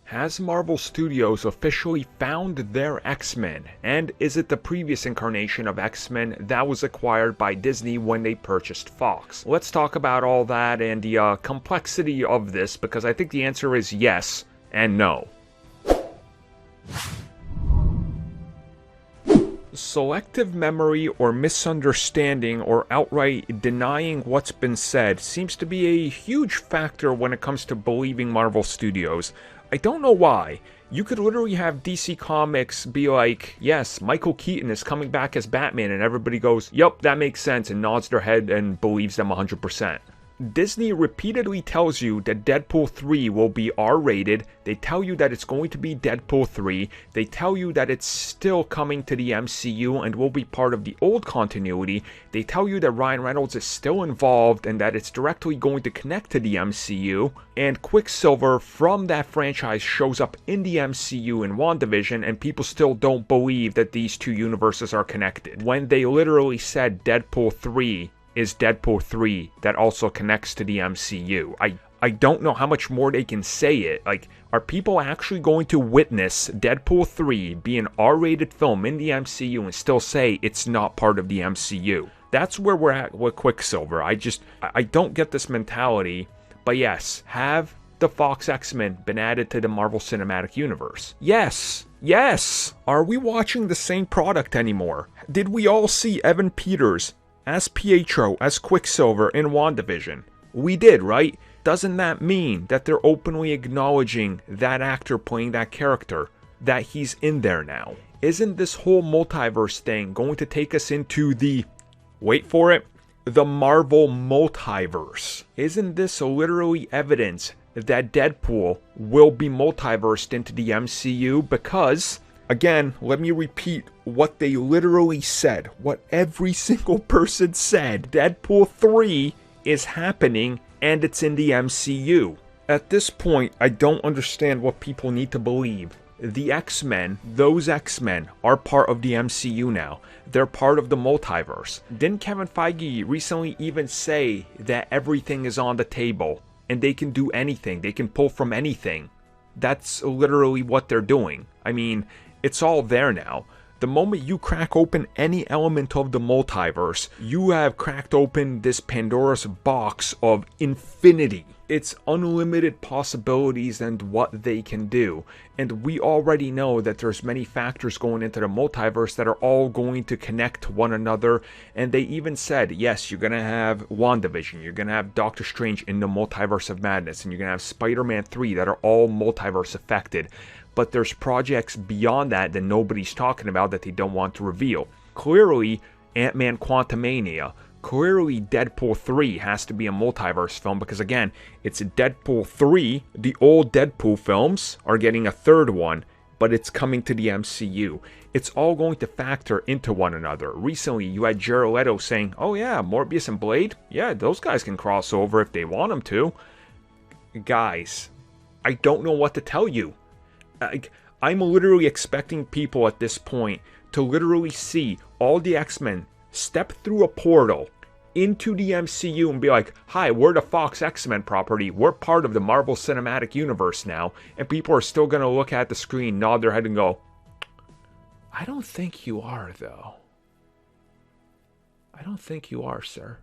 Has Marvel Studios officially found their X-Men? And is it the previous incarnation of X-Men that was acquired by Disney when they purchased Fox? Let's talk about all that and the complexity of this, because I think the answer is yes and no. Selective memory or misunderstanding or outright denying what's been said seems to be a huge factor when it comes to believing Marvel Studios. I don't know why. You could literally have DC Comics be like, yes, Michael Keaton is coming back as Batman, and everybody goes, yup, that makes sense, and nods their head and believes them 100%. Disney repeatedly tells you that Deadpool 3 will be R-rated. They tell you that it's going to be Deadpool 3. They tell you that it's still coming to the MCU and will be part of the old continuity. They tell you that Ryan Reynolds is still involved and that it's directly going to connect to the MCU. And Quicksilver from that franchise shows up in the MCU in WandaVision, and people still don't believe that these two universes are connected, when they literally said Deadpool 3 is Deadpool 3 that also connects to the MCU. I don't know how much more they can say it. Like, are people actually going to witness Deadpool 3 be an R-rated film in the MCU and still say it's not part of the MCU? That's where we're at with Quicksilver. I don't get this mentality. But yes, have the Fox X-Men been added to the Marvel Cinematic Universe? Yes. Yes! Are we watching the same product anymore? Did we all see Evan Peters as Pietro, as Quicksilver in WandaVision? We did, right? Doesn't that mean that they're openly acknowledging that actor playing that character, that he's in there now? Isn't this whole multiverse thing going to take us into the, wait for it, the Marvel multiverse? Isn't this literally evidence that Deadpool will be multiversed into the MCU? Because, again, let me repeat what they literally said, what every single person said. Deadpool 3 is happening and it's in the MCU. At this point, I don't understand what people need to believe. The X-Men, those X-Men, are part of the MCU now. They're part of the multiverse. Didn't Kevin Feige recently even say that everything is on the table and they can do anything, they can pull from anything? That's literally what they're doing. I mean, it's all there now. The moment you crack open any element of the multiverse, you have cracked open this Pandora's box of infinity. It's unlimited possibilities and what they can do. And we already know that there's many factors going into the multiverse that are all going to connect to one another. And they even said, yes, you're going to have WandaVision, you're going to have Doctor Strange in the Multiverse of Madness, and you're going to have Spider-Man 3 that are all multiverse affected. But there's projects beyond that nobody's talking about that they don't want to reveal. Clearly, Ant-Man Quantumania. Clearly, Deadpool 3 has to be a multiverse film because, again, it's Deadpool 3. The old Deadpool films are getting a third one, but it's coming to the MCU. It's all going to factor into one another. Recently, you had Jared Leto saying, oh yeah, Morbius and Blade? Yeah, those guys can cross over if they want them to. Guys, I don't know what to tell you. I'm literally expecting people at this point to literally see all the X-Men step through a portal into the MCU and be like, hi, we're the Fox X-Men property, we're part of the Marvel Cinematic Universe now, and people are still going to look at the screen, nod their head and go, I don't think you are, though. I don't think you are, sir.